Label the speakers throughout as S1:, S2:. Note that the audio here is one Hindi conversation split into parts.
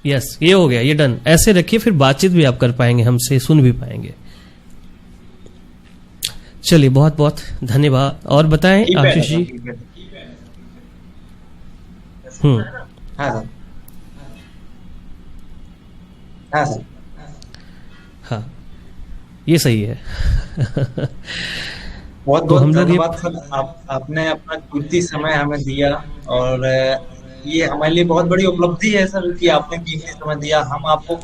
S1: यस, ये हो गया, ये डन। ऐसे रखिए, फिर बातचीत भी आप कर पाएंगे हमसे, सुन भी पाएंगे। चलिए, बहुत बहुत धन्यवाद। और बताएं आशीष जी।
S2: हाँ सर। हाँ सर।
S1: हाँ, ये सही है।
S2: बहुत
S1: तो
S2: बहुत
S1: हम लोग
S2: धन्यवाद सर, आपने अपना कीमती समय हमें दिया। और ये हमारे लिए बहुत बड़ी उपलब्धि है सर कि आपने कीमती समय दिया। हम आपको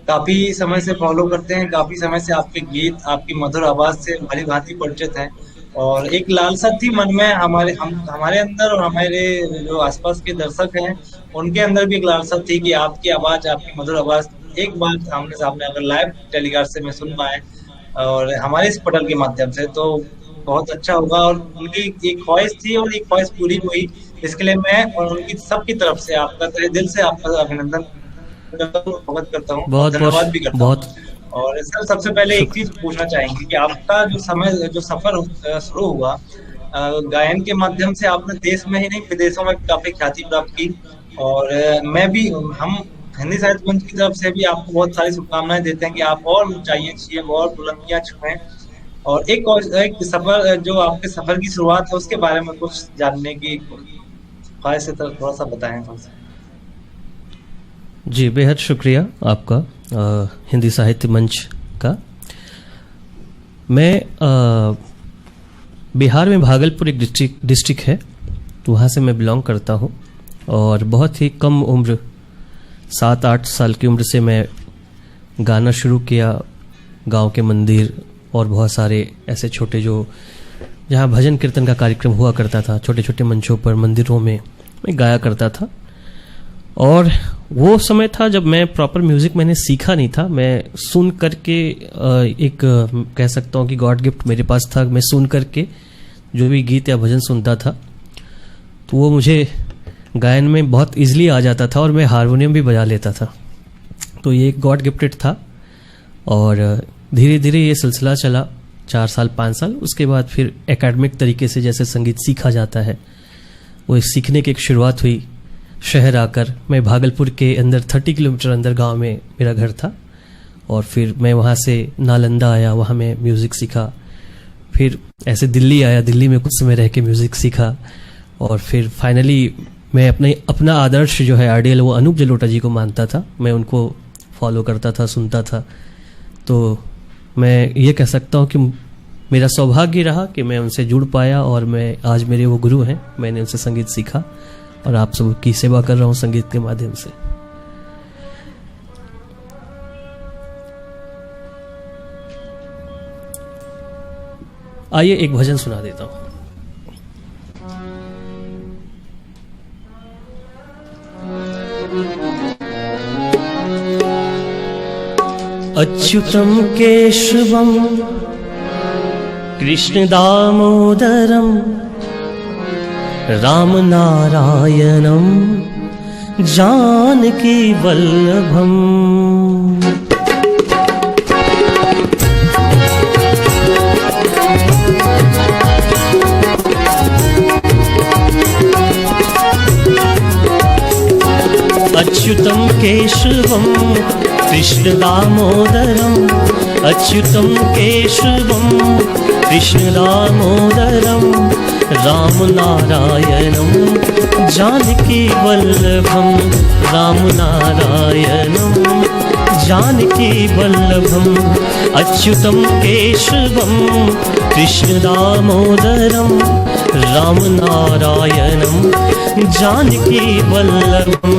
S2: काफी समय से फॉलो करते हैं, काफी समय से आपके गीत, आपकी मधुर आवाज से भली भांति परिचित हैं। और एक लालसा थी मन में हमारे अंदर, और हमारे जो आसपास के दर्शक हैं उनके अंदर भी एक लालसा थी कि आपकी आवाज, आपकी मधुर आवाज एक बार सामने सामने अगर लाइव टेलीकास्ट से मैं सुन पाए और हमारे इस पटल के माध्यम से, तो बहुत अच्छा होगा। और उनकी एक ख्वाहिश थी और एक ख्वाहिश पूरी हुई। इसके लिए मैं और उनकी सबकी तरफ से आपका तहे दिल से आपका अभिनंदन स्वागत करता हूँ और धन्यवाद भी करता हूँ। और सर, सबसे पहले एक चीज पूछना चाहेंगे कि आपका जो सफर शुरू हुआ गायन के माध्यम से, आपने देश में ही नहीं विदेशों में काफी ख्याति प्राप्त की। और मैं भी, हम हिंदी साहित्य मंच की तरफ से भी आपको बहुत सारी शुभकामनाएं देते हैं कि आप और ऊंचाइयां छुएं, और बुलंदियां छुएं। और एक सफर, जो आपके सफर की शुरुआत है, उसके बारे में कुछ जानने की ख्वाहिश है, थोड़ा सा बताएं।
S1: जी, बेहद शुक्रिया आपका हिंदी साहित्य मंच का। मैं बिहार में भागलपुर एक डिस्ट्रिक्ट है, तो वहाँ से मैं बिलोंग करता हूँ। और बहुत ही कम उम्र, 7-8 साल की उम्र से मैं गाना शुरू किया। गांव के मंदिर और बहुत सारे ऐसे छोटे, जो जहाँ भजन कीर्तन का कार्यक्रम हुआ करता था, छोटे छोटे मंचों पर, मंदिरों में मैं गाया करता था। और वो समय था जब मैं प्रॉपर म्यूज़िक मैंने सीखा नहीं था। मैं सुन करके एक कह सकता हूँ कि गॉड गिफ्ट मेरे पास था। मैं सुन करके जो भी गीत या भजन सुनता था, तो वो मुझे गायन में बहुत इजीली आ जाता था, और मैं हारमोनियम भी बजा लेता था। तो ये एक गॉड गिफ्टेड था। और धीरे धीरे ये सिलसिला चला 4 साल 5 साल। उसके बाद फिर एकेडमिक तरीके से जैसे संगीत सीखा जाता है, वो सीखने की एक शुरुआत हुई। शहर आकर मैं भागलपुर के अंदर 30 किलोमीटर अंदर गांव में मेरा घर था। और फिर मैं वहाँ से नालंदा आया, वहाँ मैं म्यूज़िक सीखा। फिर ऐसे दिल्ली आया, दिल्ली में कुछ समय रह के म्यूज़िक सीखा। और फिर फाइनली मैं अपना आदर्श जो है, आइडियल, वो अनूप जलोटा जी को मानता था। मैं उनको फॉलो करता था, सुनता था। तो मैं ये कह सकता हूँ कि मेरा सौभाग्य रहा कि मैं उनसे जुड़ पाया, और मैं आज मेरे वो गुरु हैं। मैंने उनसे संगीत सीखा और आप सबकी सेवा कर रहा हूँ संगीत के माध्यम से। आइए एक भजन सुना देता हूँ। अच्युतम केशवम कृष्ण दामोदरम राम नारायणम जानकी वल्लभम। अच्युतम केशवम कृष्ण दामोदरम, अच्युतम केशवम कृष्ण दामोदरम राम नारायणम जानकी वल्लभम, राम नारायणम जानकी वल्लभम। अच्युतम केशवम कृष्ण दामोदरम राम नारायणम जानकी वल्लभम।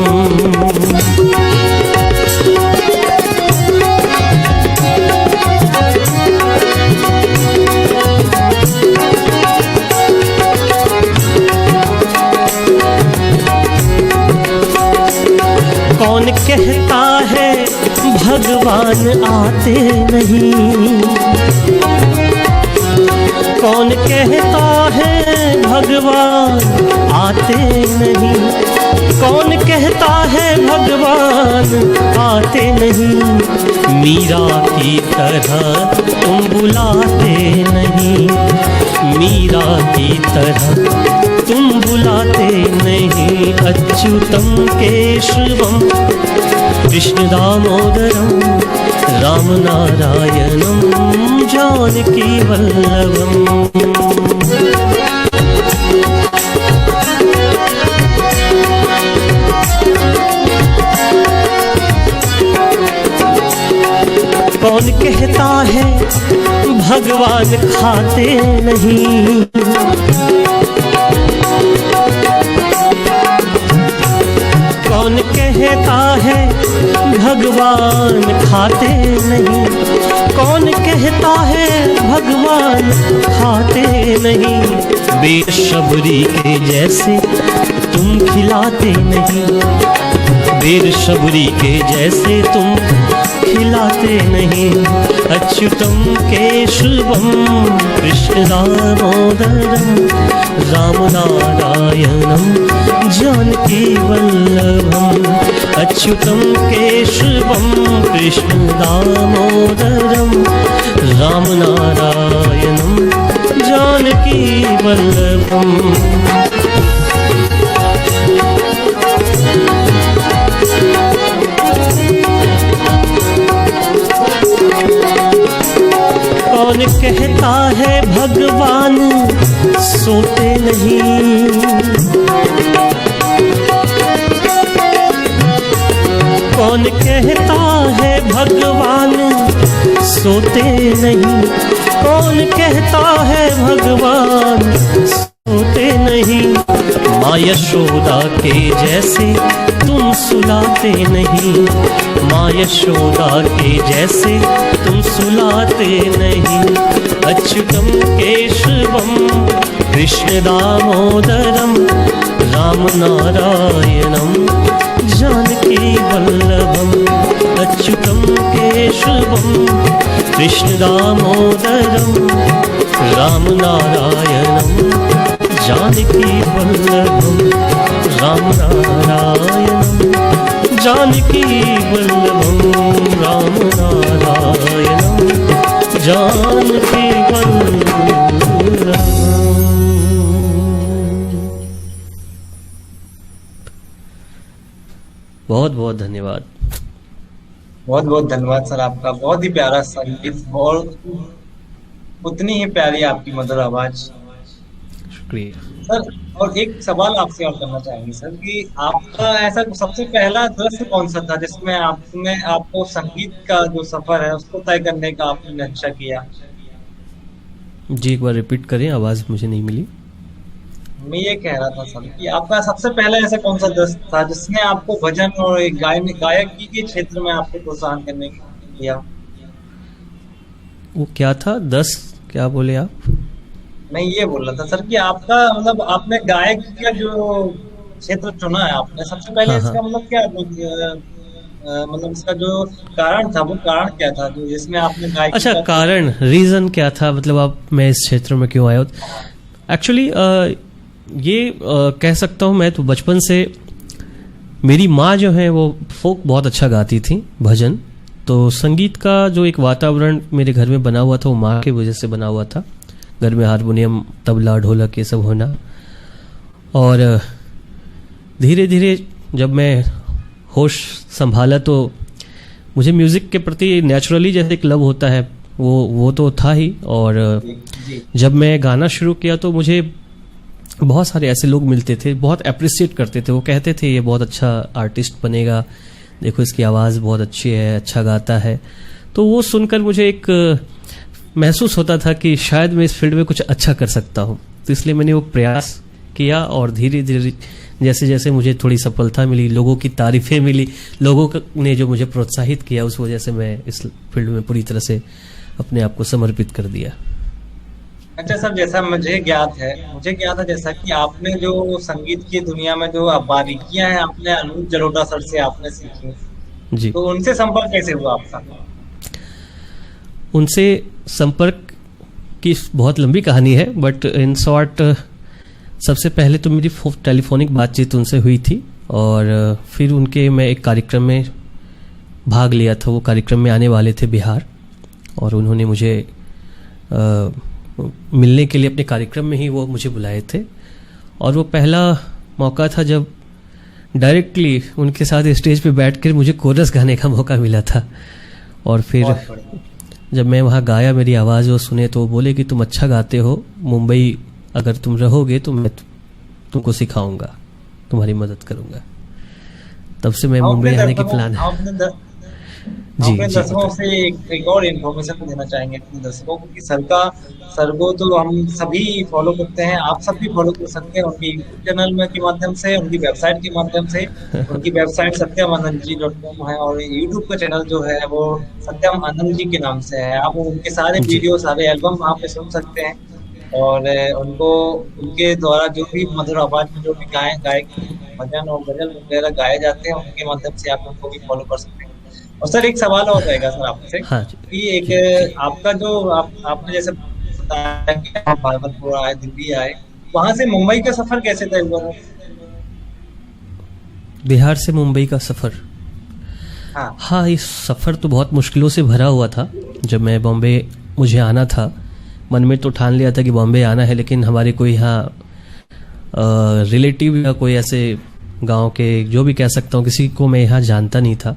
S1: कौन कहता है भगवान आते नहीं, कौन कहता है भगवान आते नहीं, कौन कहता है भगवान आते नहीं। मीरा की तरह तुम बुलाते नहीं, मीरा की तरह तुम बुलाते नहीं। अच्युतम केशवम कृष्ण दामोदरम राम नारायणम जानकी वल्लभम। कौन कहता है भगवान खाते नहीं, कौन कहता है भगवान खाते नहीं, कौन कहता है भगवान खाते नहीं। बेशबरी के जैसे तुम खिलाते नहीं, बेशबरी के जैसे तुम खिलाते नहीं। अच्युतम केशवम कृष्ण दामोदरम राम नारायणम जानकी वल्लभम। अच्युतम केशवम कृष्ण दामोदरम राम नारायणम जानकी वल्लभम। कौन कहता है भगवान सोते नहीं, कौन कहता है भगवान सोते नहीं, कौन कहता है भगवान सोते नहीं। माँ यशोदा के जैसे तुम सुलाते नहीं, माँ यशोदा के जैसे तुम सुलाते नहीं। अच्युतम केशवम कृष्ण दामोदरम राम नारायणम जानकी वल्लभम। अच्युतम केशवम कृष्ण दामोदरम राम नारायणम जानकी वल्लभम। राम नारायणम जानकी वल्लभम, राम नारायणम जानकी वल्लभम। बहुत बहुत धन्यवाद।
S2: बहुत बहुत धन्यवाद सर आपका। बहुत ही प्यारा संगीत और उतनी ही प्यारी आपकी मधुर आवाज।
S1: शुक्रिया
S2: सर। और एक सवाल आपसे और करना चाहेंगे सर कि आपका ऐसा सबसे पहला दृश्य कौन सा था जिसमें आपको संगीत का जो सफर है उसको तय करने का आपने निश्चय किया?
S1: जी एक बार रिपीट करें, आवाज मुझे नहीं मिली।
S2: मैं ये कह रहा था सर कि आपका सबसे पहला ऐसा कौन सा दृश्य था जिसने आपको भजन और एक गायकी के क्षेत्र में आपको प्रोत्साहन करने किया?
S1: वो क्या था? 10 क्या बोले आप?
S2: मैं ये बोल रहा था सर कि आपका मतलब आपने गायक का जो क्षेत्र चुना है आपने सबसे पहले
S1: हाँ,
S2: इसका मतलब क्या मतलब इसका जो कारण था वो कारण क्या था जो जिसमें आपने गायकी
S1: अच्छा,
S2: का
S1: कारण, रीजन क्या था, मतलब आप मैं इस क्षेत्र में क्यों आया हूँ? एक्चुअली ये कह सकता हूँ मैं तो बचपन से, मेरी माँ जो है वो फोक बहुत अच्छा गाती थी, भजन। तो संगीत का जो एक वातावरण मेरे घर में बना हुआ था वो माँ की वजह से बना हुआ था। घर में हारमोनियम, तबला, ढोलक ये सब होना। और धीरे धीरे जब मैं होश संभाला तो मुझे म्यूज़िक के प्रति नेचुरली जैसे एक लव होता है वो तो था ही। और जब मैं गाना शुरू किया तो मुझे बहुत सारे ऐसे लोग मिलते थे, बहुत अप्रिशिएट करते थे। वो कहते थे ये बहुत अच्छा आर्टिस्ट बनेगा, देखो इसकी आवाज़ बहुत अच्छी है, अच्छा गाता है। तो वो सुनकर मुझे एक महसूस होता था कि शायद मैं इस फील्ड में कुछ अच्छा कर सकता हूँ। तो इसलिए मैंने वो प्रयास किया और धीरे धीरे जैसे जैसे मुझे थोड़ी सफलता मिली, लोगों की तारीफें मिली, लोगों ने जो मुझे प्रोत्साहित किया, उस वजह से मैं इस फील्ड में पूरी तरह से अपने आप को समर्पित कर दिया।
S2: अच्छा सर, जैसा मुझे ज्ञात है जैसा कि आपने जो संगीत की दुनिया में जो बारीकियां हैं आपने अनूप जलोटा सर से आपने सीखी
S1: जी।
S2: तो उनसे संपर्क कैसे हुआ आपका?
S1: उनसे संपर्क की बहुत लंबी कहानी है, बट इन शॉर्ट सबसे पहले तो मेरी टेलीफोनिक बातचीत उनसे हुई थी और फिर उनके मैं एक कार्यक्रम में भाग लिया था। वो कार्यक्रम में आने वाले थे बिहार और उन्होंने मुझे मिलने के लिए अपने कार्यक्रम में ही वो मुझे बुलाए थे। और वो पहला मौका था जब डायरेक्टली उनके साथ स्टेज पे बैठकर मुझे कोरस गाने का मौका मिला था। और फिर
S2: बहुत बढ़िया।
S1: जब मैं वहाँ गाया, मेरी आवाज़ वो सुने तो वो बोले कि तुम अच्छा गाते हो, मुंबई अगर तुम रहोगे तो मैं तुमको सिखाऊंगा, तुम्हारी मदद करूंगा। तब से मैं मुंबई आने की प्लान है। जी
S2: अपने
S1: जी
S2: दर्शकों से एक और इन्फॉर्मेशन देना चाहेंगे अपने दर्शकों को कि सर को तो हम सभी फॉलो करते हैं, आप सब भी फॉलो कर सकते हैं उनके यूट्यूब चैनल में के माध्यम से, उनकी वेबसाइट के माध्यम से। उनकी वेबसाइट satyamanandji.com है और यूट्यूब का चैनल जो है वो सत्यम आनंद जी के नाम से है। आप उनके सारे
S1: जी
S2: वीडियो, सारे एल्बम वहाँ पे सुन सकते हैं और उनको उनके द्वारा जो भी मधुर आवाज में जो भी गायक भजन और गजल वगैरह गाए जाते हैं, उनके माध्यम से आप उनको भी फॉलो कर सकते हैं। और सर एक सवाल और रहेगा सर आपसे
S1: हाँ जी
S2: कि एक
S1: जी।
S2: आपका जो आपने जैसे बताया कि आप भागलपुर आए, दिल्ली आए, वहां से मुंबई का सफर कैसे तय हुआ?
S1: बिहार से मुंबई का सफ़र,
S2: हाँ
S1: हाँ, इस सफ़र तो बहुत मुश्किलों से भरा हुआ था। जब मैं बॉम्बे मुझे आना था, मन में तो ठान लिया था कि बॉम्बे आना है, लेकिन हमारे कोई यहाँ रिलेटिव या कोई ऐसे गांव के, जो भी कह सकता हूँ, किसी को मैं यहाँ जानता नहीं था।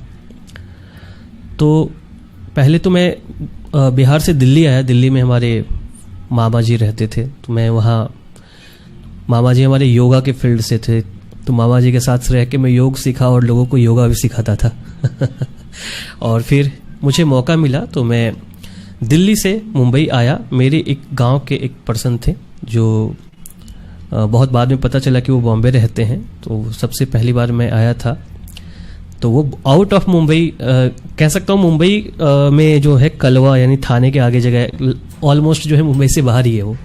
S1: तो पहले तो मैं बिहार से दिल्ली आया। दिल्ली में हमारे मामा जी रहते थे, तो मैं वहाँ, मामा जी हमारे योगा के फील्ड से थे, तो मामा जी के साथ रह के मैं योग सीखा और लोगों को योगा भी सिखाता था। और फिर मुझे मौका मिला तो मैं दिल्ली से मुंबई आया। मेरे एक गांव के एक पर्सन थे जो बहुत बाद में पता चला कि वो बॉम्बे रहते हैं। तो सबसे पहली बार मैं आया था, तो वो आउट ऑफ मुंबई कह सकता हूँ, मुंबई में जो है कलवा यानी थाने के आगे जगह, ऑलमोस्ट जो है मुंबई से बाहर ही है वो।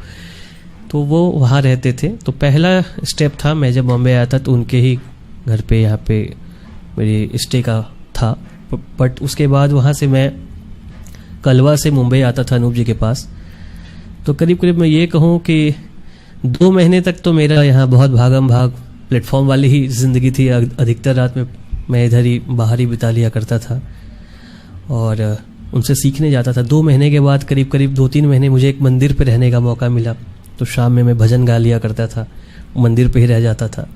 S1: तो वो वहाँ रहते थे। तो पहला स्टेप था, मैं जब बॉम्बे आया था तो उनके ही घर पे, यहाँ पे मेरी स्टे का था। बट उसके बाद वहाँ से मैं कलवा से मुंबई आता था अनूप जी के पास। तो करीब करीब मैं ये कहूँ कि 2 महीने तक तो मेरा यहाँ बहुत भागम भाग प्लेटफॉर्म वाली ही ज़िंदगी थी। अधिकतर रात में मैं इधर ही बाहर ही बिता लिया करता था और उनसे सीखने जाता था। 2 महीने के बाद करीब करीब 2-3 महीने मुझे एक मंदिर पे रहने का मौका मिला। तो शाम में मैं भजन गा लिया करता था, मंदिर पे ही रह जाता था।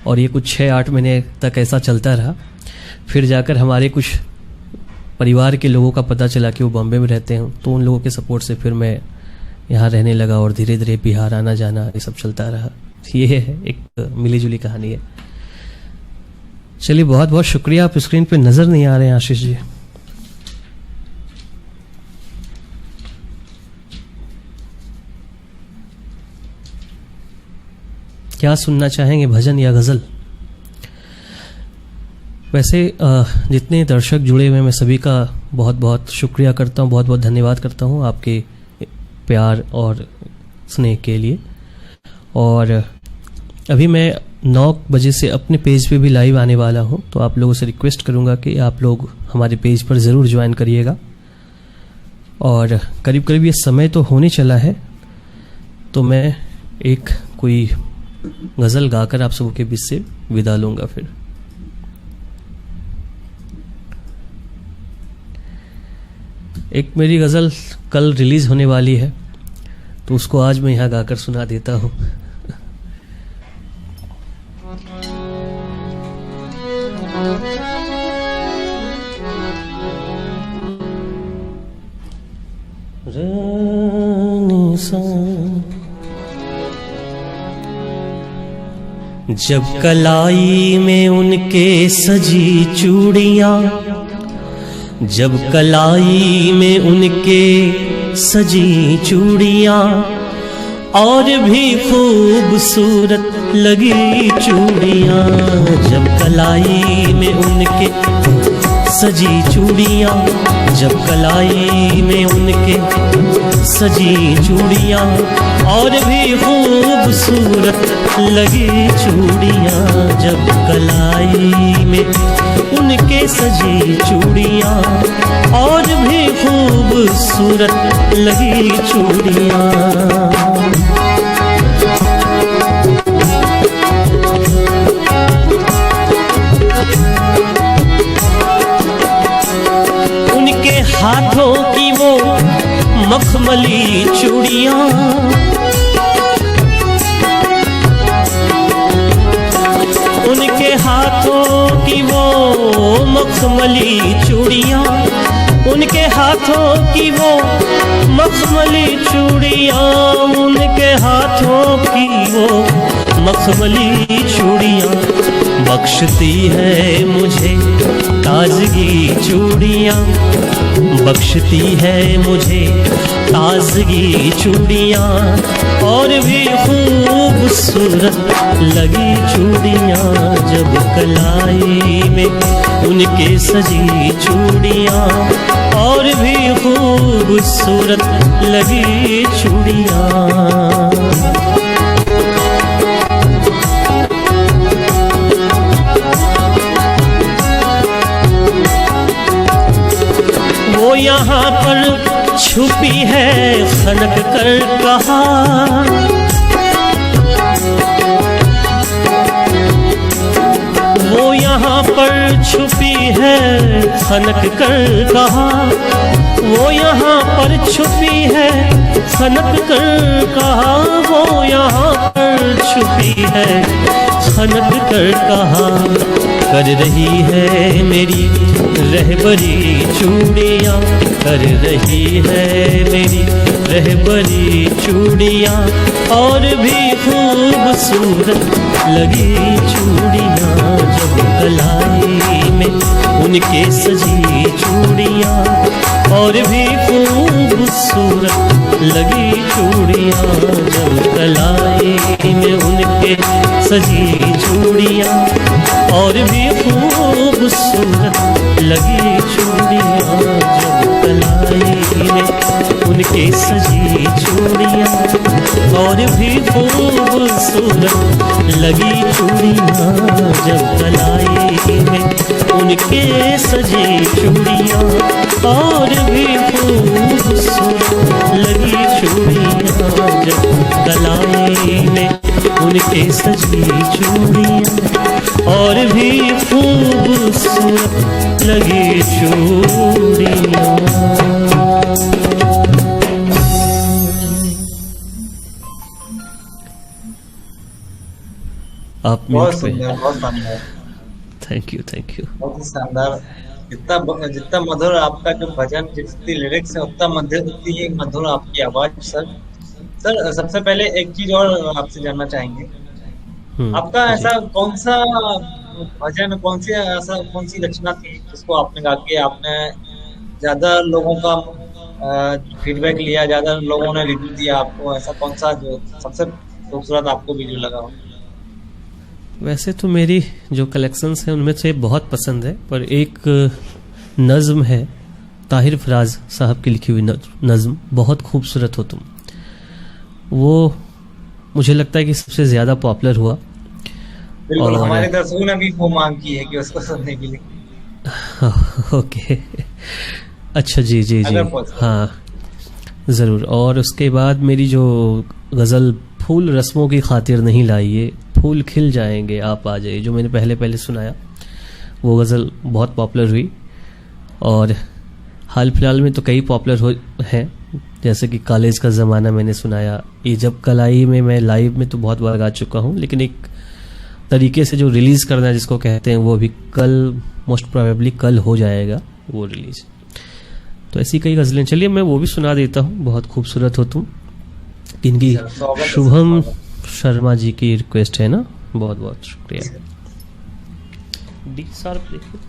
S1: और ये कुछ 6-8 महीने तक ऐसा चलता रहा। फिर जाकर हमारे कुछ परिवार के लोगों का पता चला कि वो बॉम्बे में रहते हैं, तो उन लोगों के सपोर्ट से फिर मैं यहाँ रहने लगा और धीरे धीरे बिहार आना जाना ये सब चलता रहा। ये है एक मिली जुली कहानी है। चलिए, बहुत बहुत शुक्रिया। आप स्क्रीन पे नज़र नहीं आ रहे हैं आशीष जी। क्या सुनना चाहेंगे, भजन या गज़ल? वैसे जितने दर्शक जुड़े हुए हैं, मैं सभी का बहुत बहुत शुक्रिया करता हूँ, बहुत बहुत धन्यवाद करता हूँ आपके प्यार और स्नेह के लिए। और अभी मैं 9 बजे से अपने पेज पे भी लाइव आने वाला हूँ, तो आप लोगों से रिक्वेस्ट करूँगा कि आप लोग हमारे पेज पर ज़रूर ज्वाइन करिएगा। और करीब करीब ये समय तो होने चला है, तो मैं एक कोई गज़ल गाकर आप सबों के बीच से विदा लूँगा। फिर एक मेरी गज़ल कल रिलीज़ होने वाली है, तो उसको आज मैं यहाँ गाकर सुना देता हूँ। जब कलाई में उनके सजी चूड़ियां, जब कलाई में उनके सजी चूड़ियां, और भी खूबसूरत लगी चूड़ियां। जब कलाई में उनके सजी चूड़ियां, जब कलाई में उनके सजी चूड़ियां, और भी खूबसूरत लगी चूड़ियां। जब कलाई में उनके सजी चूड़ियां, और भी खूबसूरत लगी चूड़ियां। उनके हाथों की वो मखमली चूड़ियां, उनके हाथ मखमली चूड़ियाँ, उनके हाथों की वो मखमली चूड़ियाँ, उनके हाथों की वो मखमली चूड़ियाँ, बख्शती है मुझे ताजगी चूड़ियाँ, बख्शती है मुझे ताजगी चूड़ियाँ, और भी खूबसूरत लगी चूड़ियाँ जब कलाई में उनके सजी चूड़ियाँ, और भी खूबसूरत लगी चूड़ियाँ। वो यहाँ पर छुपी है खनक कर कहा, वो यहाँ पर छुपी है खनक कर कहा, वो यहाँ पर छुपी है खनक कर कहा, वो यहाँ पर छुपी है खनक कर कहा, कर रही है मेरी रहबरी चूड़ियाँ, कर रही है मेरी रहबरी चूड़ियाँ, और भी खूबसूरत लगी चूड़ियाँ जब कलाई में उनके सजी चूड़ियाँ, और भी खूबसूरत लगी चूड़ियाँ जब कलाई में उनके सजी चूड़ियाँ, और भी खूबसूरत लगी चूड़ियाँ जब कलाई में उनके सजी चूड़ियाँ, और भी खूबसूरत लगी चूड़ियाँ जब कलाई में उनके सजी चूड़ियाँ, और भी खूबसूरत लगी चूड़ियाँ जब कलाई में उनके सजी चूड़ियाँ, और भी खूबसूरत लगी चूड़ियाँ। आप
S2: बहुत सुंदर, बहुत शानदार।
S1: थैंक यू
S2: बहुत ही शानदार। जितना मधुर आपका जो भजन, जितनी लिरिक्स है उतना मधुर, उतनी मधुर आपकी आवाज। सर सबसे पहले एक चीज और आपसे जानना चाहेंगे, आपका ऐसा कौन सा भजन, कौन सी रचना थी जिसको आपने गा के आपने ज्यादा लोगों का फीडबैक लिया, ज्यादा लोगों ने रिव्यू दिया आपको, ऐसा कौन सा जो सबसे खूबसूरत आपको भी जो लगा हो?
S1: वैसे तो मेरी जो कलेक्शंस हैं उनमें से बहुत पसंद है, पर एक नज़्म है ताहिर फराज साहब की लिखी हुई नज़्म, बहुत खूबसूरत हो तुम, वो मुझे लगता है कि सबसे ज़्यादा पॉपुलर हुआ।
S2: बिल्कुल, हमारे दर्शकों ने भी वो मांग की है कि उसको सुनने के लिए।
S1: ओके, अच्छा, जी जी जी, हाँ ज़रूर। और उसके बाद मेरी जो गज़ल फूल रस्मों की खातिर नहीं लाइए, फूल खिल जाएंगे आप आ जाइए, जो मैंने पहले सुनाया, वो गज़ल बहुत पॉपुलर हुई। और हाल फिलहाल में तो कई पॉपुलर हैं, जैसे कि कॉलेज का ज़माना मैंने सुनाया, ये जब कलाई में मैं लाइव में तो बहुत बार गा चुका हूँ, लेकिन एक तरीके से जो रिलीज़ करना है जिसको कहते हैं, वो भी कल, मोस्ट प्रोबेबली कल हो जाएगा वो रिलीज़। तो ऐसी कई गज़लें, चलिए मैं वो भी सुना देता हूँ, बहुत खूबसूरत हो तुम, इनकी शुभम शर्मा जी की रिक्वेस्ट है ना, बहुत बहुत शुक्रिया। डी शार्प देखिए।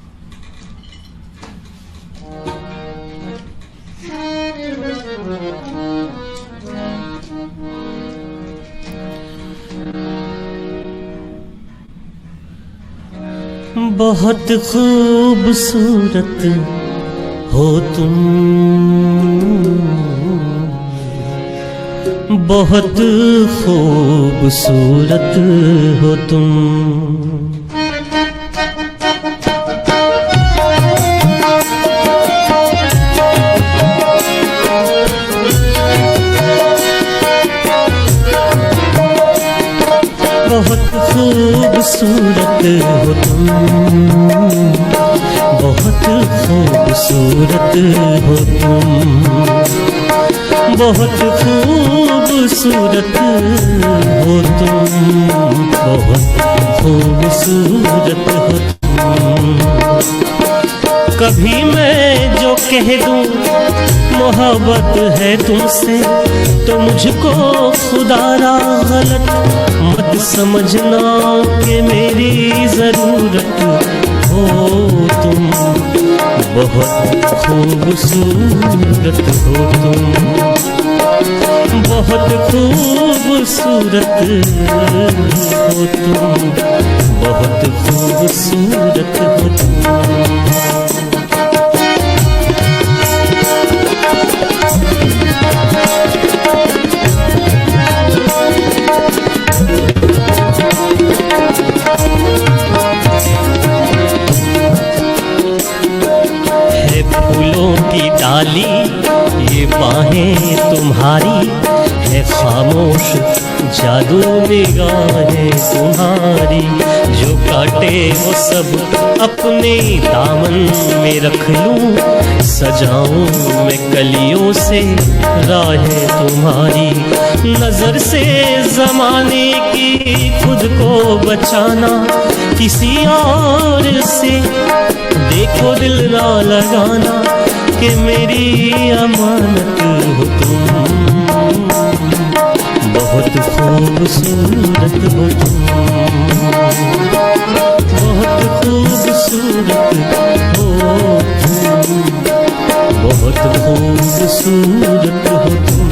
S1: बहुत खूबसूरत हो तुम, बहुत खूबसूरत हो तुम, बहुत खूबसूरत हो तुम, बहुत खूबसूरत हो तुम, बहुत खूबसूरत हो तुम, बहुत खूबसूरत हो तुम, कभी मैं जो कह दूं मोहब्बत है तुमसे, तो मुझको खुदारा गलत मत समझना कि मेरी जरूरत हो तुम। बहुत खूबसूरत हो तुम, बहुत खूबसूरत हो तुम, बहुत खूबसूरत हो तुम। है फूलों की डाली ये बाहें तुम्हारी, है खामोश जादू निगाहें तुम्हारी। जो काटे वो सब अपने दामन में रख लूं, सजाऊं मैं कलियों से राहें तुम्हारी। नजर से जमाने की खुद को बचाना, किसी और से देखो दिल ना लगाना कि मेरी अमानत हो तुम। बहुत खूबसूरत हो तुम, बहुत खूबसूरत हो तुम, बहुत खूबसूरत हो तुम।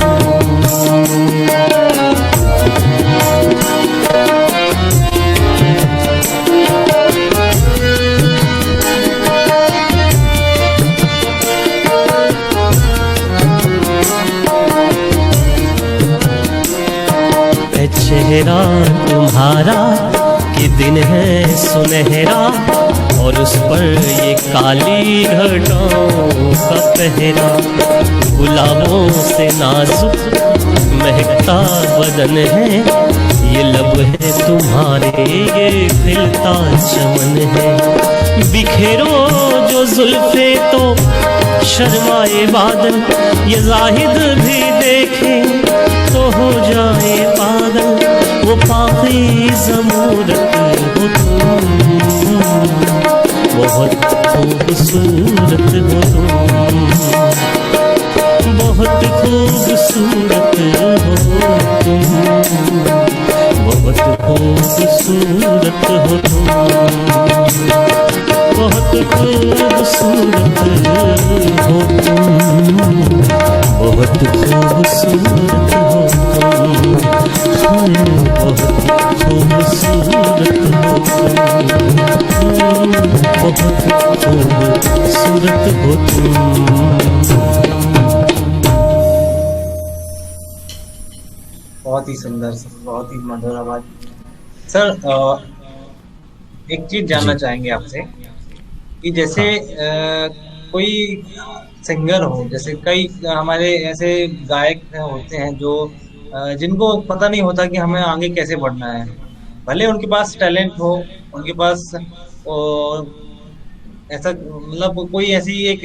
S1: चेहरा तुम्हारा कि दिन है सुनहरा, और उस पर ये काली घटाओं का पहरा। गुलाबों से नाजुक महकता बदन है, ये लब है तुम्हारे ये खिलता चमन है। बिखेरो जो जुल्फे तो शर्माए बादल, ये जाहिद भी देखे तो हो जाए पागल। वो पाकी ज़मूरत हो तुम, बहुत खूबसूरत हो तुम, बहुत खूबसूरत हो तुम, बहुत खूबसूरत हो तुम, बहुत खूबसूरत हो तुम, बहुत खूबसूरत हो तुम, बहुत खूबसूरत हो तुम, बहुत खूबसूरत हो तुम।
S2: बहुत ही सुंदर सर, बहुत ही मधुर आवाज। सर एक चीज जानना
S1: जी
S2: चाहेंगे आपसे कि जैसे
S1: हाँ
S2: कोई सिंगर हो, जैसे कई हमारे ऐसे गायक होते हैं जो जिनको पता नहीं होता कि हमें आगे कैसे बढ़ना है। भले उनके पास टैलेंट हो, उनके पास और ऐसा मतलब कोई ऐसी एक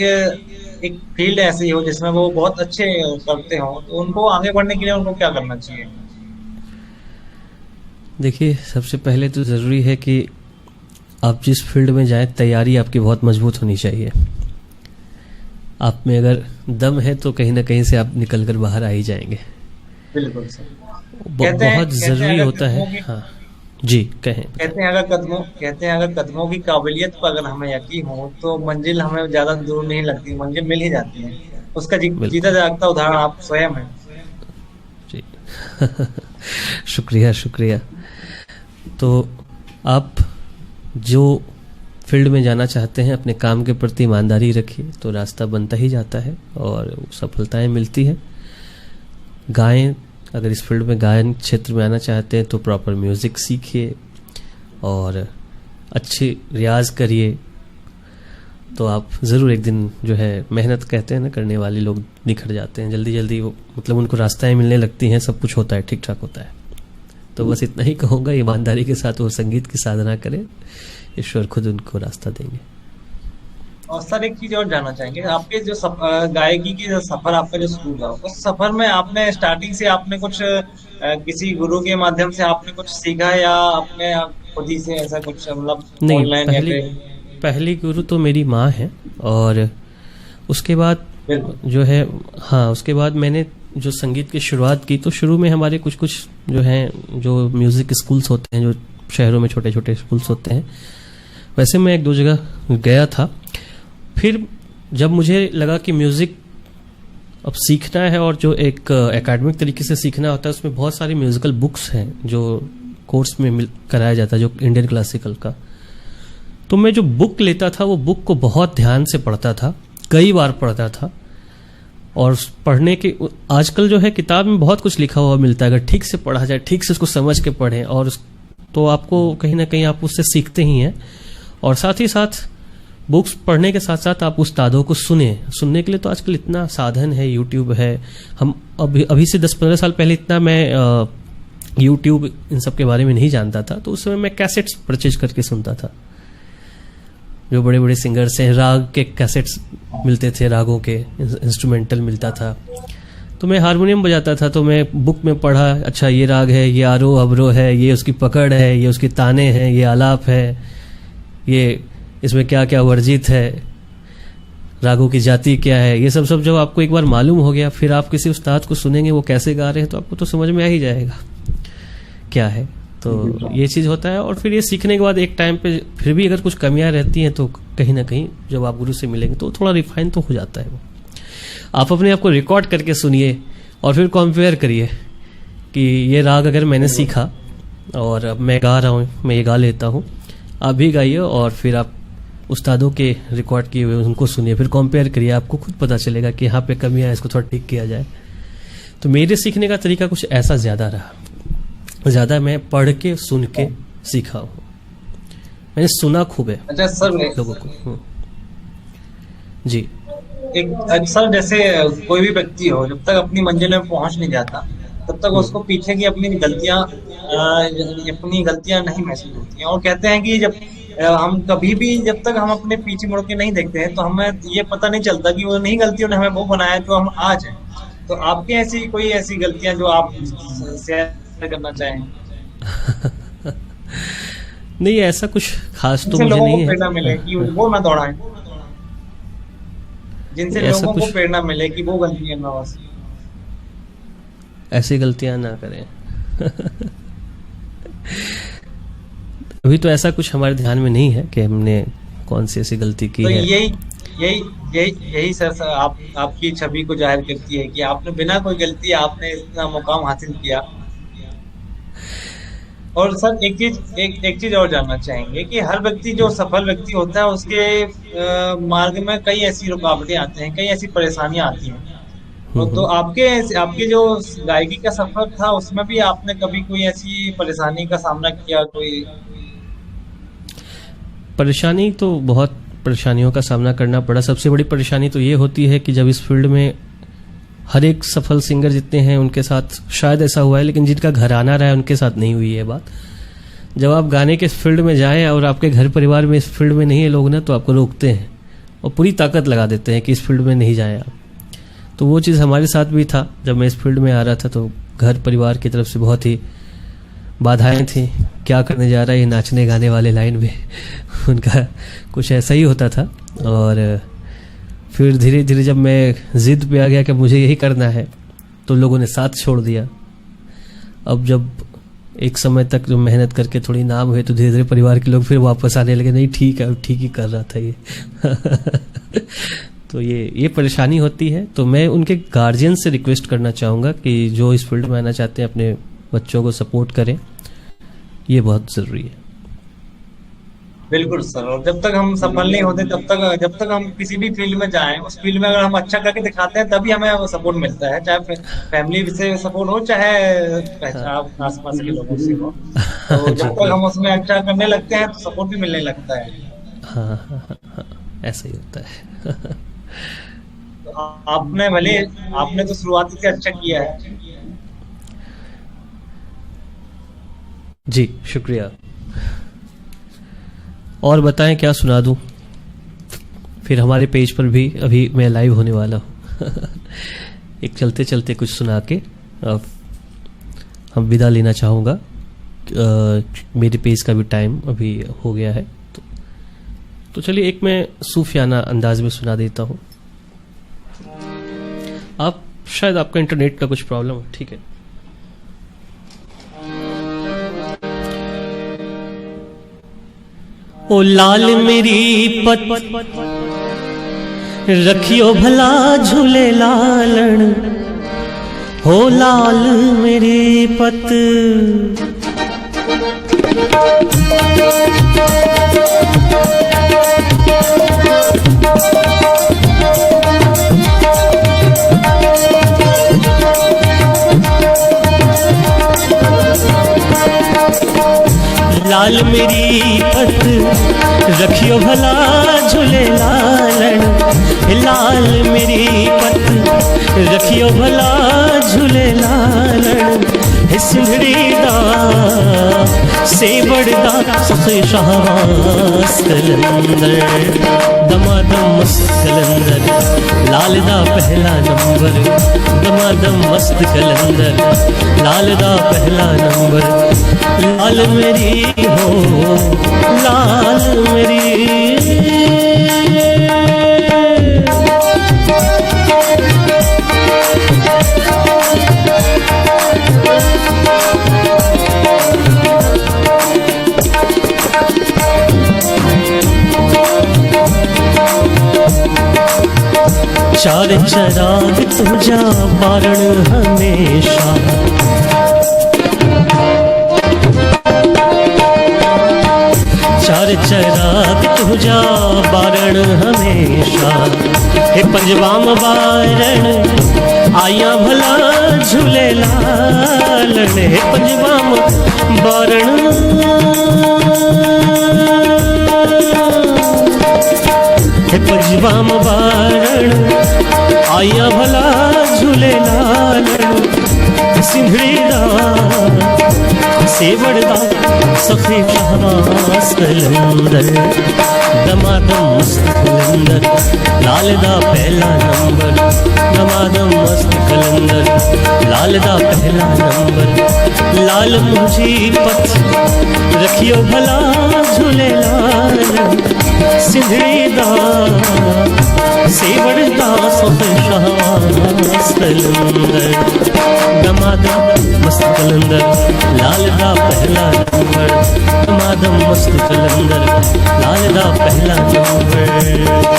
S2: एक फील्ड ऐसी हो जिसमें वो बहुत अच्छे करते हो, तो उनको आगे बढ़ने के लिए उनको क्या करना चाहिए?
S1: देखिए, सबसे पहले तो ज़रूरी है कि आप जिस फील्ड में जाएं तैयारी आपकी बहुत मजबूत होनी चाहिए। आप में अगर दम है तो कहीं ना कहीं से आप निकल कर बाहर आ ही जाएंगे।
S2: बिल्कुल सर।
S1: बहुत
S2: कहते हैं
S1: ज़रूरी
S2: अगर
S1: होता है।
S2: कदमों की
S1: हाँ जी, कहें।
S2: कहते हैं अगर कदमों की काबिलियत पर अगर हमें यकीन हो तो मंजिल हमें ज्यादा दूर नहीं लगती, मंजिल मिल ही जाती है। उसका जीता
S1: बिल्कुल
S2: जागता उदाहरण आप स्वयं है।
S1: जी। शुक्रिया शुक्रिया। तो आप जो फील्ड में जाना चाहते हैं अपने काम के प्रति ईमानदारी रखिए तो रास्ता बनता ही जाता है और सफलताएं मिलती हैं। गाएं, अगर इस फील्ड में गायन क्षेत्र में आना चाहते हैं तो प्रॉपर म्यूज़िक सीखिए और अच्छी रियाज करिए, तो आप ज़रूर एक दिन जो है मेहनत कहते हैं ना करने वाले लोग निखर जाते हैं जल्दी जल्दी। वो मतलब उनको रास्ताएं मिलने लगती हैं, सब कुछ होता है, ठीक ठाक होता है। तो बस इतना ही कहूँगा, ईमानदारी के साथ वो संगीत की साधना करें, ईश्वर खुद उनको रास्ता देंगे।
S2: और सर एक चीज और जानना चाहेंगे, आपके जो गायकी की जो सफर आपका जो शुरू हुआ, उस सफर में आपने स्टार्टिंग से आपने कुछ किसी गुरु के माध्यम से आपने कुछ सीखा या आपने खुद ही से ऐसा कुछ मतलब
S1: नहीं,
S2: ऑनलाइन या
S1: पहली
S2: फिर?
S1: पहली गुरु तो मेरी माँ है, और उसके बाद जो है, हाँ, उसके बाद मैंने जो संगीत की शुरुआत की, तो शुरू में हमारे कुछ कुछ जो हैं, जो म्यूज़िक स्कूल्स होते हैं, जो शहरों में छोटे छोटे स्कूल्स होते हैं, वैसे मैं एक दो जगह गया था। फिर जब मुझे लगा कि म्यूज़िक अब सीखना है, और जो एक एकेडमिक तरीके से सीखना होता है, उसमें बहुत सारी म्यूज़िकल बुक्स हैं जो कोर्स में कराया जाता है, जो इंडियन क्लासिकल का। तो मैं जो बुक लेता था, वो बुक को बहुत ध्यान से पढ़ता था, कई बार पढ़ता था। और पढ़ने के, आजकल जो है किताब में बहुत कुछ लिखा हुआ मिलता है, अगर ठीक से पढ़ा जाए, ठीक से उसको समझ के पढ़ें, और तो आपको कहीं ना कहीं आप उससे सीखते ही हैं। और साथ ही साथ बुक्स पढ़ने के साथ साथ आप उस्तादों को सुनने के लिए तो आजकल इतना साधन है, यूट्यूब है। हम अभी से 10-15 साल पहले इतना मैं यूट्यूब इन सब के बारे में नहीं जानता था, तो उस समय मैं कैसेट्स परचेज करके सुनता था। जो बड़े बड़े सिंगर्स हैं, राग के कैसेट्स मिलते थे, रागों के इंस्ट्रूमेंटल मिलता था। तो मैं हारमोनियम बजाता था, तो मैं बुक में पढ़ा, अच्छा ये राग है, ये आरोह अवरोह है, ये उसकी पकड़ है, ये उसकी ताने हैं, ये आलाप है, ये इसमें क्या क्या वर्जित है, रागों की जाति क्या है, ये सब जब आपको एक बार मालूम हो गया, फिर आप किसी उस्ताद को सुनेंगे वो कैसे गा रहे हैं, तो आपको तो समझ में आ ही जाएगा क्या है। तो ये चीज़ होता है। और फिर ये सीखने के बाद एक टाइम पे फिर भी अगर कुछ कमियां रहती हैं, तो कहीं ना कहीं जब आप गुरु से मिलेंगे तो थोड़ा रिफाइन तो हो जाता है वो। आप अपने आप को रिकॉर्ड करके सुनिए और फिर कंपेयर करिए कि ये राग अगर मैंने सीखा और अब मैं गा रहा हूँ, मैं ये गा लेता हूँ, आप भी गाइए, और फिर आप उस्तादों के रिकॉर्ड किए हुए उनको सुनिए, फिर कंपेयर करिए, आपको खुद पता चलेगा कि यहाँ पे कमियां है, इसको थोड़ा ठीक किया जाए। तो मेरे सीखने का तरीका कुछ ऐसा ज़्यादा रहा, ज़्यादा मैं पढ़ के सुन के सीखा हूँ, मैंने सुना खूब है।
S2: अच्छा सर,
S1: लोगों को जी,
S2: एक अक्सर जैसे कोई भी व्यक्ति हो, जब तक अपनी मंजिल में पहुंच नहीं जाता, तब तक उसको पीछे की अपनी गलतियां नहीं महसूस होती हैं। और कहते हैं कि जब हम कभी भी, जब तक हम अपने पीछे मुड़ के नहीं देखते हैं, तो हमें ये पता नहीं चलता कि वो नहीं गलतियों ने हमें वो बनाया जो हम आज हैं। तो आपके ऐसी गलतियां जो आप शेयर करना चाहें?
S1: नहीं, ऐसा कुछ खास तो मुझे
S2: लोगों
S1: नहीं
S2: को
S1: है।
S2: प्रेरणा मिले कि वो ना दौड़ाएं, जिनसे लोगों को प्रेरणा मिले कि वो गलतियां ना, बस
S1: ऐसी गलतियां ना करें। अभी तो ऐसा कुछ हमारे ध्यान में नहीं है कि हमने कौन सी ऐसी गलती की
S2: तो
S1: है।
S2: यही सर आपकी छवि को जाहिर करती है कि आपने बिना कोई गलती आपने इतना मुकाम हासिल किया। और सर एक चीज और जानना चाहेंगे कि हर व्यक्ति जो सफल व्यक्ति होता है, उसके मार्ग में कई ऐसी रुकावटें आती हैं, कई ऐसी परेशानियां आती हैं। तो आपके जो गायकी का सफर था, उसमें भी आपने कभी कोई ऐसी परेशानी का सामना किया? कोई
S1: परेशानी तो बहुत परेशानियों का सामना करना पड़ा। सबसे बड़ी परेशानी तो ये होती है कि जब इस फील्ड में हर एक सफल सिंगर जितने हैं उनके साथ शायद ऐसा हुआ है, लेकिन जिनका घराना रहा है उनके साथ नहीं हुई है बात। जब आप गाने के फील्ड में जाएं और आपके घर परिवार में इस फील्ड में नहीं है लोग ना, तो आपको रोकते हैं और पूरी ताकत लगा देते हैं कि इस फील्ड में नहीं जाएं आप। तो वो चीज़ हमारे साथ भी था। जब मैं इस फील्ड में आ रहा था तो घर परिवार की तरफ से बहुत ही बाधाएं थी, क्या करने जा रहा है ये नाचने गाने वाले लाइन में। उनका कुछ ऐसा ही होता था। और फिर धीरे धीरे जब मैं जिद पे आ गया कि मुझे यही करना है, तो लोगों ने साथ छोड़ दिया। अब जब एक समय तक जो मेहनत करके थोड़ी नाम हुए, तो धीरे धीरे परिवार के लोग फिर वापस आने लगे, नहीं ठीक है, ठीक ही कर रहा था ये। तो ये परेशानी होती है। तो मैं उनके गार्जियन से रिक्वेस्ट करना चाहूँगा कि जो इस फील्ड में आना चाहते हैं अपने बच्चों को सपोर्ट करें, ये बहुत ज़रूरी है।
S2: बिल्कुल सर। और जब तक हम सफल नहीं होते, जब तक हम किसी भी फील्ड में जाएं, उस फील्ड में अगर हम अच्छा करके दिखाते हैं, तभी हमें वो सपोर्ट मिलता है, चाहे फैमिली से सपोर्ट हो, चाहे आसपास के लोगों से हो। तो जब तक हम उसमें अच्छा करने लगते हैं, तो सपोर्ट भी मिलने लगता है।
S1: हाँ, ऐसा ही होता है।
S2: तो आपने तो शुरुआत से अच्छा किया है।
S1: जी शुक्रिया। और बताएं क्या सुना दूं? फिर हमारे पेज पर भी अभी मैं लाइव होने वाला हूँ। एक चलते चलते कुछ सुना के अब हम विदा लेना चाहूँगा। मेरे पेज का भी टाइम अभी हो गया है, तो तो चलिए एक मैं सूफियाना अंदाज में सुना देता हूँ। आप शायद आपका इंटरनेट का कुछ प्रॉब्लम है, ठीक है। ओ लाल मेरी पत रखियो भला झूले लालण, हो लाल मेरी पत। लाल मेरी पत रखियो भला झूले लालण, लाल मेरी पत रखियो भला झूले लालण। सिंधड़ी दा सेवड़दा सखे शाहवास कलंदर, दमादम मस्त कलंदर, लाल दा पहला नंबर, दमादम मस्त कलंदर, लाल दा पहला नंबर। लाल मेरी हो लाल मेरी, चार चराग तुझा बारण हमेशा, चार चराग तुझा बारण हमेशा। हे पंजवाम बारण आया भला झूले लालण, हे पंजवाम बारण हे पंजवाम बारण आया भला झूले लालण। सिंधड़ी दा सेवड़दा सखे शाहवास कलंदर, दमादम मस्त कलंदर, लाल दा पहला नंबर, दमादम मस्त कलंदर, लाल दा पहला नंबर। लाल मुझी पथ रखियो भला झूले लालण, सिंधड़ी दा सेवड़दा सखे शाहवास कलंदर, दमादम मस्त कलंदर, लाल दा पहला नंबर, दमादम मस्त कलंदर, लाल दा पहला नंबर।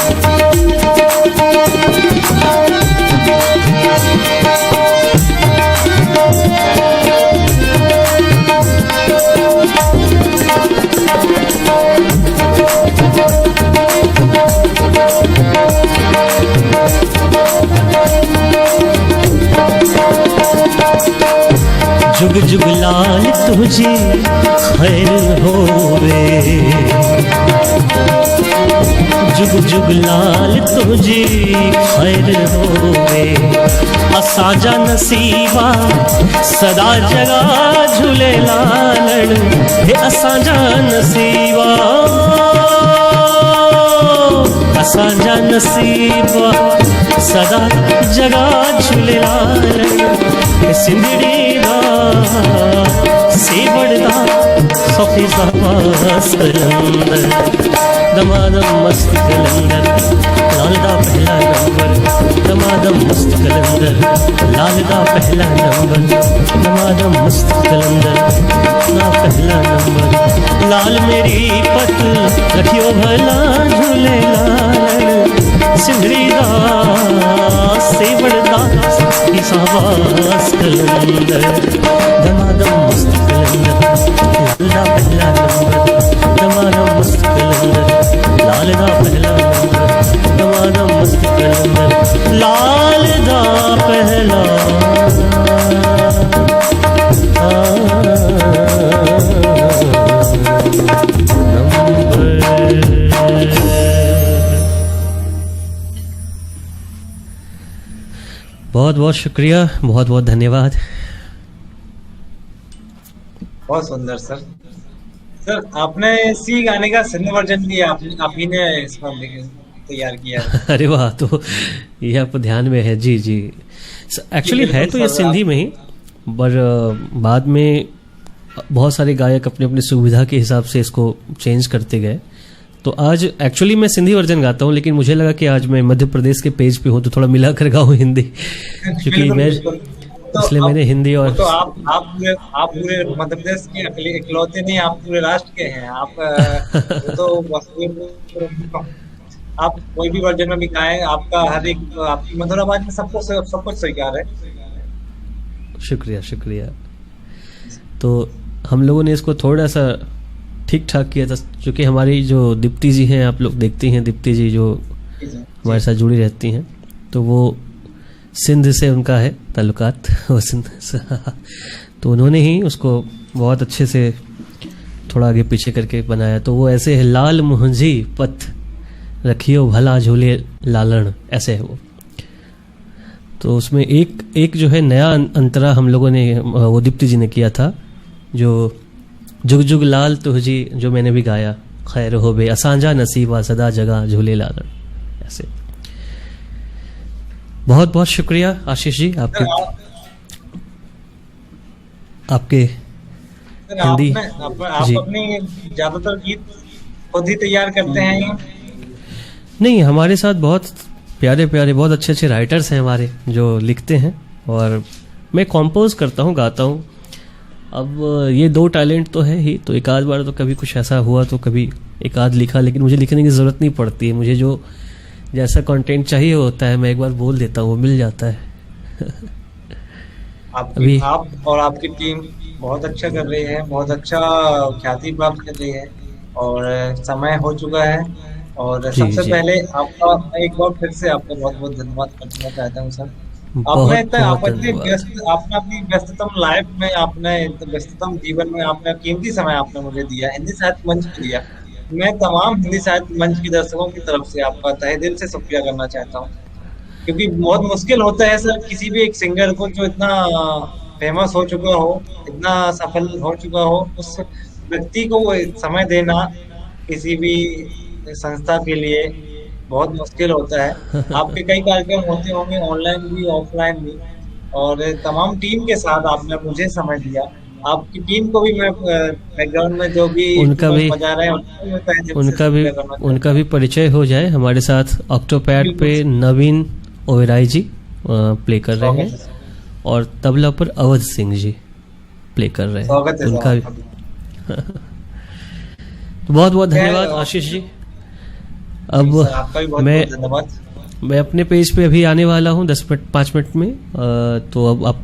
S1: जुग जुग लाल तुझी खैर होवे, जुग जुग लाल तुझी खैर होवे। असाजा नसीबा सदा जगा झूले लालण, हे असाजा नसीबा, असाजा नसीबा सदा जगा झूले लालण। सिंधड़ी दा सेवड़दा सखे शाहवास कलंदर, दमादम मस्त कलंदर, लाल दा पहला नंबर, दमादम मस्त कलंदर, लाल दा पहला नंबर, दमादम मस्त कलंदर, ना पहला नंबर। लाल मेरी पत रखियो भला झूले लालण, सिंधड़ी दा सेवड़दा सखे शाहवास कलंदर, दमादम मस्त कलंदर, लाल दा पहला नंबर, दमादम मस्त कलंदर, लाल दा पहला नंबर, दमादम मस्त कलंदर, लाल दा पहला बहुत बहुत शुक्रिया, बहुत बहुत धन्यवाद।
S2: बहुत सुंदर सर। सर आपने इसी गाने का सिंध वर्जन भी आप ही ने इसमें तैयार किया है।
S1: अरे वाह, तो ये आपको ध्यान में है। जी जी, एक्चुअली है तो ये सिंधी में ही, पर बाद में बहुत सारे गायक अपने अपने सुविधा के हिसाब से इसको चेंज करते गए, तो आज एक्चुअली मैं सिंधी वर्जन गाता हूँ, लेकिन मुझे लगा कि आज मैं मध्य प्रदेश के पेज पे हूँ तो थोड़ा मिला कर गाऊँ हिंदी, क्योंकि मैं इसलिए मैंने हिंदी और
S2: तो आप पूरे मध्य प्रदेश के इकलौते नहीं, आप पूरे राष्ट्र के हैं आप। वो तो आप कोई भी वर्जन में भी गाएं, आपका हर एक आपकी मधुर आवाज में सब कुछ स्वीकार है।
S1: शुक्रिया शुक्रिया। तो हम लोगों ने इसको थोड़ा सा ठीक ठाक किया था, क्योंकि हमारी जो दीप्ति जी हैं, आप लोग देखती हैं दीप्ति जी जो हमारे साथ जुड़ी रहती हैं, तो वो सिंध से उनका है ताल्लुकात, वो सिंध से तो उन्होंने ही उसको बहुत अच्छे से थोड़ा आगे पीछे करके बनाया। तो वो ऐसे है, लाल मुहंजी पथ रखियो भला झूले लालण, ऐसे है वो। तो उसमें एक जो है नया अंतरा हम लोगों ने, वो दीप्ति जी ने किया था, जो जुग जुग लाल तुहजी, जो मैंने भी गाया, खैर हो बे असांजा नसीबा सदा जगह झूले लालण, ऐसे। बहुत बहुत शुक्रिया आशीष जी आपके हिंदी।
S2: आप अपनी ज्यादातर गीत खुद ही तैयार करते हैं?
S1: नहीं, हमारे साथ बहुत प्यारे प्यारे बहुत अच्छे अच्छे राइटर्स हैं हमारे, जो लिखते हैं, और मैं कंपोज करता हूँ, गाता हूँ। अब ये दो टैलेंट तो है ही, तो एक आध बार तो कभी कुछ ऐसा हुआ तो कभी एक आध लिखा, लेकिन मुझे लिखने की ज़रूरत नहीं पड़ती है। मुझे जो जैसा कंटेंट चाहिए होता है, मैं एक बार बोल देता हूँ, वो मिल जाता है।
S2: अभी आप और आपकी टीम बहुत अच्छा कर रही है, बहुत अच्छा ख्याति प्राप्त कर रही है, और समय हो चुका है। और सबसे पहले आपका एक बार फिर से आपका बहुत बहुत धन्यवाद करना चाहता हूँ सर। आपने अपनी व्यस्ततम लाइफ में, आपने व्यस्ततम जीवन में आपने कीमती समय आपने मुझे दिया, हिंदी साहित्य मंच को दिया। मैं तमाम हिंदी साहित्य मंच के दर्शकों की तरफ से आपका तहे दिल से शुक्रिया करना चाहता हूँ, क्योंकि बहुत मुश्किल होता है सर किसी भी एक सिंगर को जो इतना फेमस हो चुका हो, इतना सफल हो चुका हो, उस व्यक्ति को वो समय देना किसी भी संस्था के लिए बहुत मुश्किल होता है। आपके कई कार्यक्रम होते होंगे, ऑनलाइन भी ऑफलाइन भी, और तमाम टीम के साथ आपने मुझे समय दिया। आपकी टीम को भी मैं बैकग्राउंड में जो भी बजा रहे हैं
S1: उनका भी परिचय हो जाए। हमारे साथ ऑक्टोपैड पे नवीन ओबेराय जी प्ले कर रहे हैं, और तबला पर अवध सिंह जी प्ले कर रहे हैं। उनका भी बहुत बहुत धन्यवाद आशीष जी। अब मैं अपने पेज पे अभी आने वाला हूँ 5 मिनट में, तो अब आप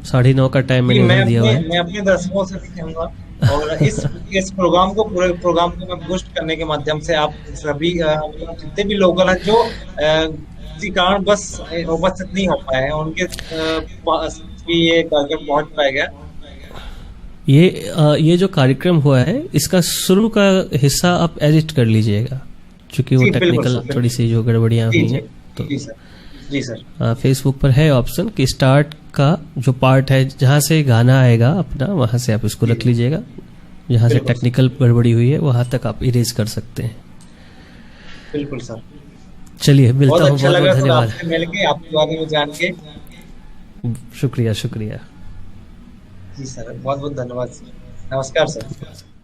S1: 9:30 का टाइम मैंने दिया हुआ है।
S2: मैं अपने दर्शकों से भी कहूँगा, और इस प्रोग्राम को, पूरे प्रोग्राम को मैं बूस्ट करने के माध्यम से आप सभी जितने भी लोकल हैं जो किसी कारण बस उपस्थित नहीं हो पाए हैं, उनके पास भी ये कार्यक्रम पहुंच पाएगा।
S1: ये जो कार्यक्रम हुआ है, इसका शुरू का हिस्सा आप एडिट कर लीजिएगा, क्योंकि वो टेक्निकल थोड़ी सी जो गड़बड़ियां हुई हैं। तो
S2: जी सर,
S1: फेसबुक पर है ऑप्शन कि स्टार्ट का जो पार्ट है, जहाँ से गाना आएगा अपना, वहां से आप इसको रख लीजिएगा। जहाँ से टेक्निकल गड़बड़ी हुई है वहां तक आप इरेज कर सकते हैं।
S2: बिल्कुल सर।
S1: चलिए, मिलता हूँ। बहुत बहुत धन्यवाद
S2: मिलके आपके बारे में जान के।
S1: शुक्रिया शुक्रिया
S2: जी सर, बहुत बहुत धन्यवाद सर। नमस्कार सर।